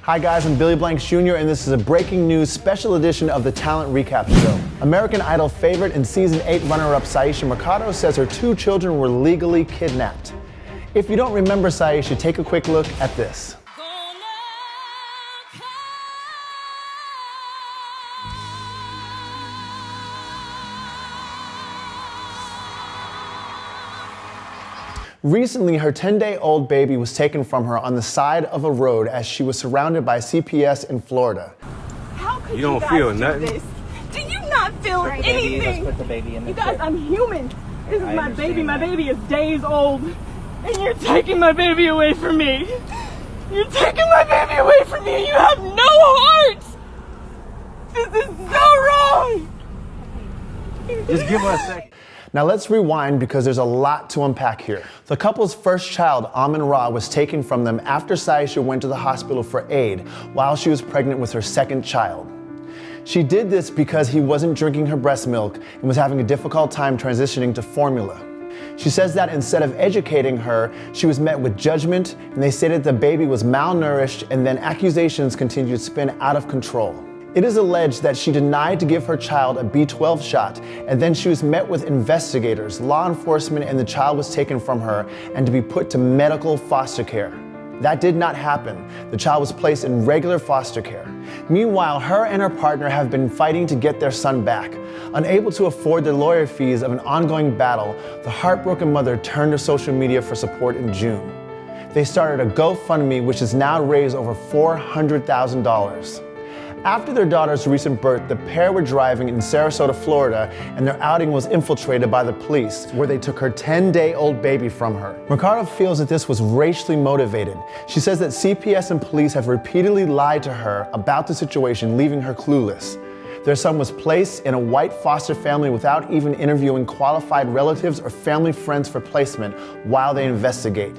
Hi guys, I'm Billy Blanks Jr. and this is a breaking news special edition of the Talent Recap Show. American Idol favorite and season 8 runner-up Syesha Mercado says her 2 children were legally kidnapped. If you don't remember Syesha, take a quick look at this. Recently, her 10-day-old baby was taken from her on the side of a road as she was surrounded by CPS in Florida. How could you don't guys feel do nothing? this? Do you not feel anything? Let's put the baby in the You guys, crib. I'm human. This is I my baby. understand My that. baby is days old. And you're taking my baby away from me. You're taking my baby away from me. You have no heart. This is so wrong. Just give us a second. Now let's rewind because there's a lot to unpack here. The couple's first child, Amin-Ra, was taken from them after Syesha went to the hospital for aid while she was pregnant with her second child. She did this because he wasn't drinking her breast milk and was having a difficult time transitioning to formula. She says that instead of educating her, she was met with judgment, and they stated the baby was malnourished, and then accusations continued to spin out of control. It is alleged that she denied to give her child a B12 shot, and then she was met with investigators, law enforcement, and the child was taken from her and to be put to medical foster care. That did not happen. The child was placed in regular foster care. Meanwhile, her and her partner have been fighting to get their son back. Unable to afford the lawyer fees of an ongoing battle, the heartbroken mother turned to social media for support in June. They started a Gofundme, which has now raised over $400,000. After their daughter's recent birth, the pair were driving in Sarasota, Florida, and their outing was infiltrated by the police, where they took her 10-day-old baby from her. Mercado feels that this was racially motivated. She says that CPS and police have repeatedly lied to her about the situation, leaving her clueless. Their son was placed in a white foster family without even interviewing qualified relatives or family friends for placement while they investigate.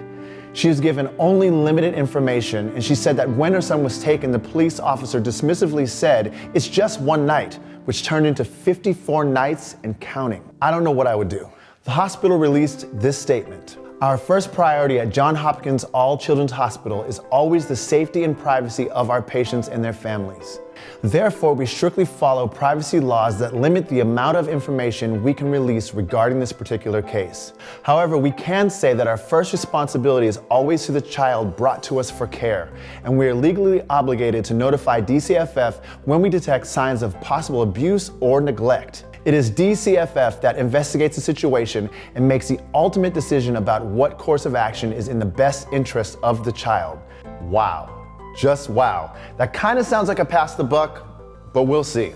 She was given only limited information, and she said that when her son was taken, the police officer dismissively said, "It's just one night," which turned into 54 nights and counting. I don't know what I would do. The hospital released this statement. Our first priority at Johns Hopkins All Children's Hospital is always the safety and privacy of our patients and their families. Therefore, we strictly follow privacy laws that limit the amount of information we can release regarding this particular case. However, we can say that our first responsibility is always to the child brought to us for care, and we are legally obligated to notify DCFF when we detect signs of possible abuse or neglect. It is DCFF that investigates the situation and makes the ultimate decision about what course of action is in the best interest of the child. Wow. Just wow. That kind of sounds like a pass the buck, but we'll see.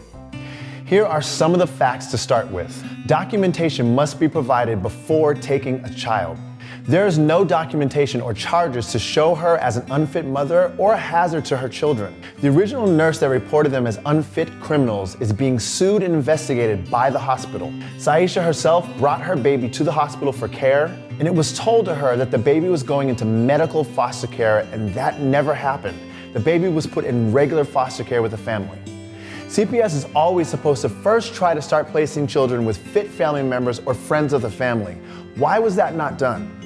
Here are some of the facts to start with. Documentation must be provided before taking a child. There is no documentation or charges to show her as an unfit mother or a hazard to her children. The original nurse that reported them as unfit criminals is being sued and investigated by the hospital. Syesha herself brought her baby to the hospital for care, and it was told to her that the baby was going into medical foster care, and that never happened. The baby was put in regular foster care with the family. CPS is always supposed to first try to start placing children with fit family members or friends of the family. Why was that not done?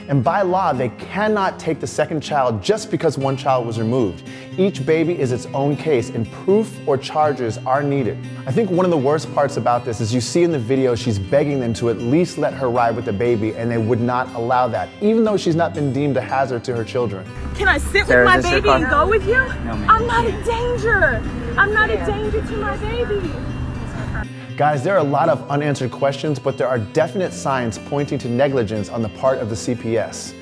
And by law, they cannot take the second child just because one child was removed. Each baby is its own case, and proof or charges are needed. I think one of the worst parts about this is you see in the video she's begging them to at least let her ride with the baby, and they would not allow that, even though she's not been deemed a hazard to her children. Can I sit Sarah, with is my this your baby car? and go with you? No, ma'am. I'm not a danger. I'm not a danger to my baby. Guys, there are a lot of unanswered questions, but there are definite signs pointing to negligence on the part of the CPS.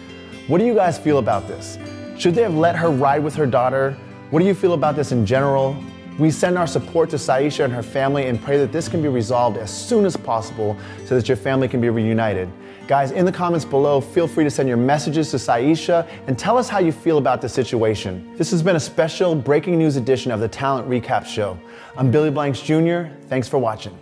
What do you guys feel about this? Should they have let her ride with her daughter? What do you feel about this in general? We send our support to Syesha and her family and pray that this can be resolved as soon as possible so that your family can be reunited. Guys, in the comments below, feel free to send your messages to Syesha and tell us how you feel about this situation. This has been a special breaking news edition of the Talent Recap Show. I'm Billy Blanks Jr. Thanks for watching.